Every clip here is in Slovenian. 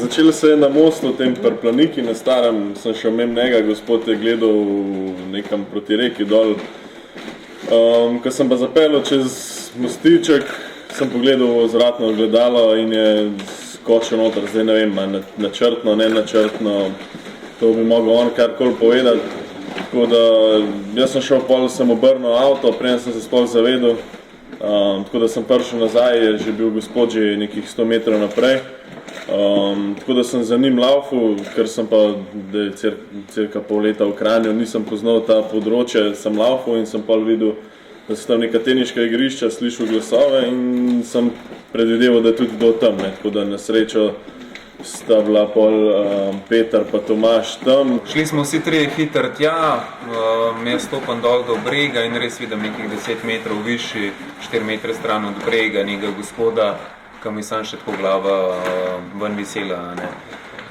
Začelo se je na mostu, v tem Prplaniki, na starem, sem šel mimo njega, gospod je gledal nekam proti reki dol. Ko sem pa zapeljal čez mostiček, sem pogledal v zratno ogledalo in je skočil noter, zdaj ne vem, načrtno, ne načrtno, to bi mogel on karkoli povedati. Tako da jaz sem šel pol, sem obrnil avto, preden sem se sploh zavedel, tako da sem prišel nazaj, je že bil gospod že nekih 100 metrov naprej. Tako da sem za njim laufal, ker sem pa cirka pol leta v Kranju, nisem poznal ta področje, sem laufal in sem pol videl, da so tam neka teniška igrišča, slišal glasove in sem predvideval, da je tudi kdo tam, ne. Tako da na srečo sta bila pol Peter pa Tomaž tam. Šli smo vsi trije hitro tja, jaz stopam dol do brega in res vidim nekih 10 metrov višji, 4 metre stran od brega, nekega gospoda, ki mi sam še tako glava ven visela, ne.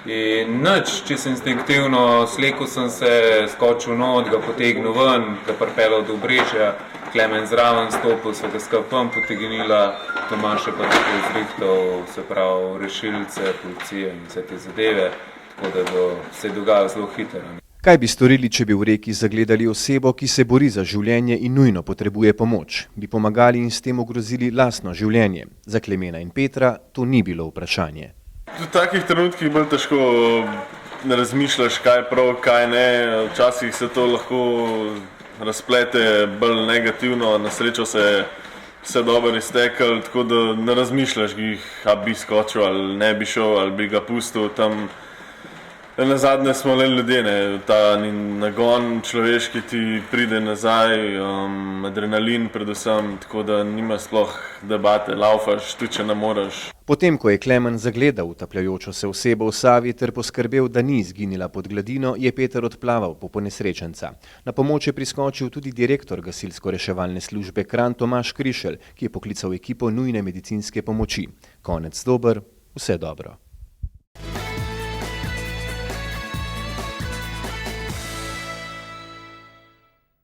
In nič, čisto instinktivno, slekel sem se, skočil not, ga potegnil ven, ga pripeljal do Obrežja, Klemen zraven stopil, so ga skupaj potegnila, Tomaž je pa tako zrihtal, se pravi, rešilce, policije in vse te zadeve, tako da se je dogajalo zelo hitro. Kaj bi storili, če bi v reki zagledali osebo, ki se bori za življenje in nujno potrebuje pomoč? Bi pomagali in s tem ogrozili lastno življenje? Za Klemena in Petra to ni bilo vprašanje. V takih trenutkih bolj težko ne razmišljaš, kaj je prav, kaj ne. Včasih se to lahko razplete bolj negativno, na srečo se je vse dobro izteklo, tako da ne razmišljaš, a bi skočil ali ne bi šel ali bi ga pustil tam. Nazadnje smo le ljudje, ne, ta nagon človeški ti pride nazaj, adrenalin predvsem, tako da nima sploh debate, laufaš, tudi če ne moreš. Potem, ko je Klemen zagledal utapljajočo se osebo v Savi ter poskrbel, da ni izginila pod gladino, je Peter odplaval po ponesrečenca. Na pomoč je priskočil tudi direktor gasilsko-reševalne službe Kranj Tomaž Krišelj, ki je poklical ekipo nujne medicinske pomoči. Konec dober, vse dobro.